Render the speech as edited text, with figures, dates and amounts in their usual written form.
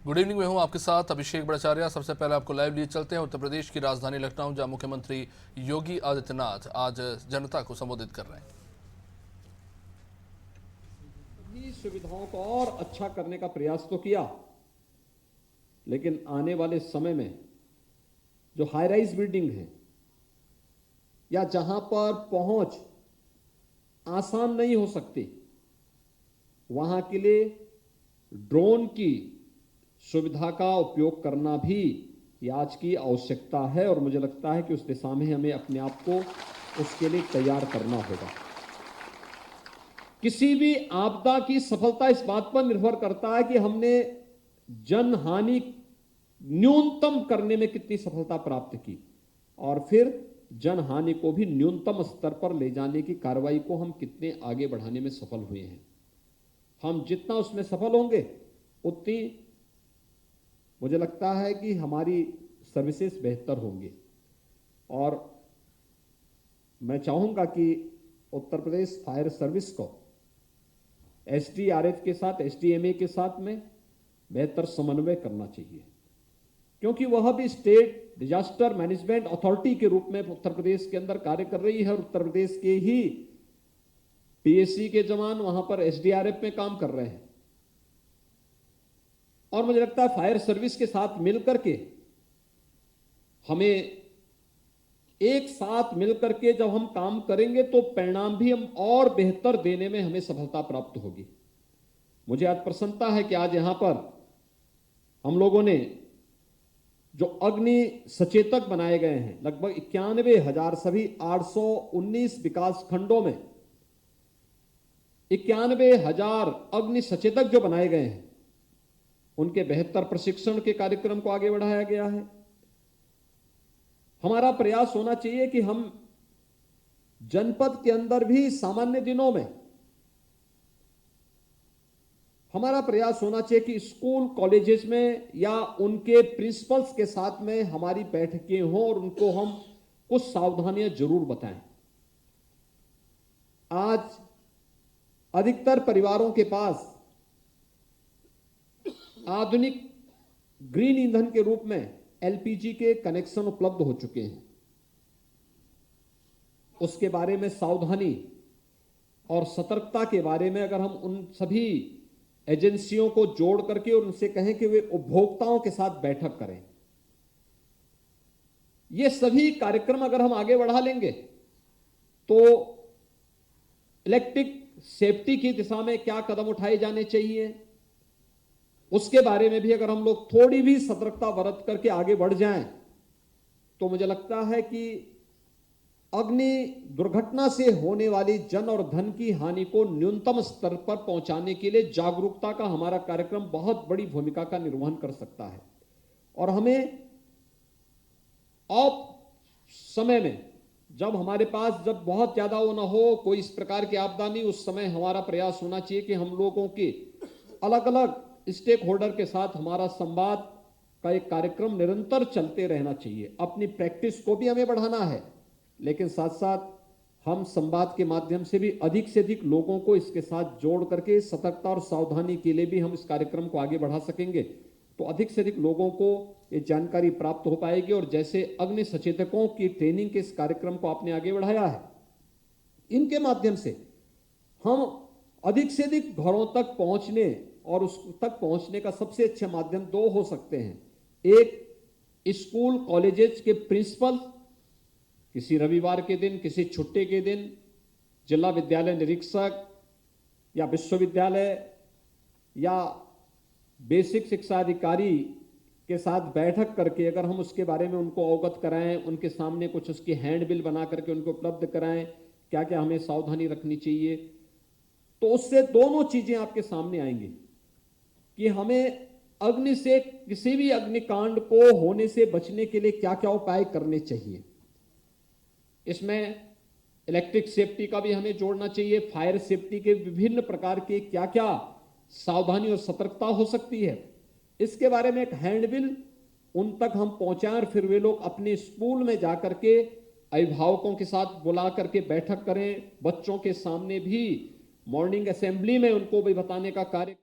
Good evening, मैं हूं आपके साथ अभिषेक भट्टाचार्य। सबसे पहले आपको लाइव लिए चलते हैं उत्तर प्रदेश की राजधानी लखनऊ, जहां मुख्यमंत्री योगी आदित्यनाथ आज जनता को संबोधित कर रहे हैं। सभी सुविधाओं को और अच्छा करने का प्रयास तो किया, लेकिन आने वाले समय में जो हाई राइज बिल्डिंग है या जहां पर पहुंच आसान नहीं हो सकती, वहां के लिए ड्रोन की सुविधा का उपयोग करना भी ये आज की आवश्यकता है और मुझे लगता है कि उस दिशा में हमें अपने आप को उसके लिए तैयार करना होगा। किसी भी आपदा की सफलता इस बात पर निर्भर करता है कि हमने जन हानि न्यूनतम करने में कितनी सफलता प्राप्त की और फिर जन हानि को भी न्यूनतम स्तर पर ले जाने की कार्रवाई को हम कितने आगे बढ़ाने में सफल हुए हैं। हम जितना उसमें सफल होंगे उतनी मुझे लगता है कि हमारी सर्विसेज बेहतर होंगी और मैं चाहूंगा कि उत्तर प्रदेश फायर सर्विस को एसडीआरएफ के साथ, एसडीएमए के साथ में बेहतर समन्वय करना चाहिए, क्योंकि वह भी स्टेट डिजास्टर मैनेजमेंट अथॉरिटी के रूप में उत्तर प्रदेश के अंदर कार्य कर रही है और उत्तर प्रदेश के ही पीएससी के जवान वहां पर एसडीआरएफ में काम कर रहे हैं। और मुझे लगता है फायर सर्विस के साथ मिलकर के हमें एक साथ मिलकर के जब हम काम करेंगे तो परिणाम भी हम और बेहतर देने में हमें सफलता प्राप्त होगी। मुझे आज प्रसन्नता है कि आज यहां पर हम लोगों ने जो अग्नि सचेतक बनाए गए हैं, लगभग 91,000 सभी 819 विकास खंडों में 91,000 अग्नि सचेतक जो बनाए गए हैं, उनके बेहतर प्रशिक्षण के कार्यक्रम को आगे बढ़ाया गया है। हमारा प्रयास होना चाहिए कि हम जनपद के अंदर भी सामान्य दिनों में हमारा प्रयास होना चाहिए कि स्कूल कॉलेजेस में या उनके प्रिंसिपल्स के साथ में हमारी बैठकें हों और उनको हम कुछ सावधानियां जरूर बताएं। आज अधिकतर परिवारों के पास आधुनिक ग्रीन ईंधन के रूप में एलपीजी के कनेक्शन उपलब्ध हो चुके हैं। उसके बारे में सावधानी और सतर्कता के बारे में अगर हम उन सभी एजेंसियों को जोड़ करके और उनसे कहें कि वे उपभोक्ताओं के साथ बैठक करें, ये सभी कार्यक्रम अगर हम आगे बढ़ा लेंगे तो इलेक्ट्रिक सेफ्टी की दिशा में क्या कदम उठाए जाने चाहिए, उसके बारे में भी अगर हम लोग थोड़ी भी सतर्कता बरत करके आगे बढ़ जाएं तो मुझे लगता है कि अग्नि दुर्घटना से होने वाली जन और धन की हानि को न्यूनतम स्तर पर पहुंचाने के लिए जागरूकता का हमारा कार्यक्रम बहुत बड़ी भूमिका का निर्वहन कर सकता है। और हमें ऑफ समय में जब हमारे पास जब बहुत ज्यादा वो ना हो, कोई इस प्रकार की आपदा नहीं, उस समय हमारा प्रयास होना चाहिए कि हम लोगों के अलग अलग स्टेक होल्डर के साथ हमारा संवाद का एक कार्यक्रम निरंतर चलते रहना चाहिए। अपनी प्रैक्टिस को भी हमें बढ़ाना है, लेकिन साथ साथ हम संवाद के माध्यम से भी अधिक से अधिक लोगों को इसके साथ जोड़ करके सतर्कता और सावधानी के लिए भी हम इस कार्यक्रम को आगे बढ़ा सकेंगे तो अधिक से अधिक लोगों को ये जानकारी प्राप्त हो पाएगी। और जैसे अग्नि सचेतकों की ट्रेनिंग के इस कार्यक्रम को आपने आगे बढ़ाया है, इनके माध्यम से हम अधिक से अधिक घरों तक पहुंचने और उस तक पहुंचने का सबसे अच्छे माध्यम दो हो सकते हैं। एक, स्कूल कॉलेजेस के प्रिंसिपल किसी रविवार के दिन, किसी छुट्टी के दिन जिला विद्यालय निरीक्षक या विश्वविद्यालय या बेसिक शिक्षा अधिकारी के साथ बैठक करके अगर हम उसके बारे में उनको अवगत कराएं, उनके सामने कुछ उसकी हैंडबिल बना करके उनको उपलब्ध कराएं, क्या क्या हमें सावधानी रखनी चाहिए, तो उससे दोनों चीजें आपके सामने आएंगी कि हमें अग्नि से, किसी भी अग्निकांड को होने से बचने के लिए क्या क्या उपाय करने चाहिए। इसमें इलेक्ट्रिक सेफ्टी का भी हमें जोड़ना चाहिए, फायर सेफ्टी के विभिन्न प्रकार के क्या क्या सावधानी और सतर्कता हो सकती है, इसके बारे में एक हैंडबिल उन तक हम पहुंचाएं और फिर वे लोग अपने स्कूल में जाकर के अभिभावकों के साथ बुला करके बैठक करें, बच्चों के सामने भी मॉर्निंग असेंबली में उनको भी बताने का कार्य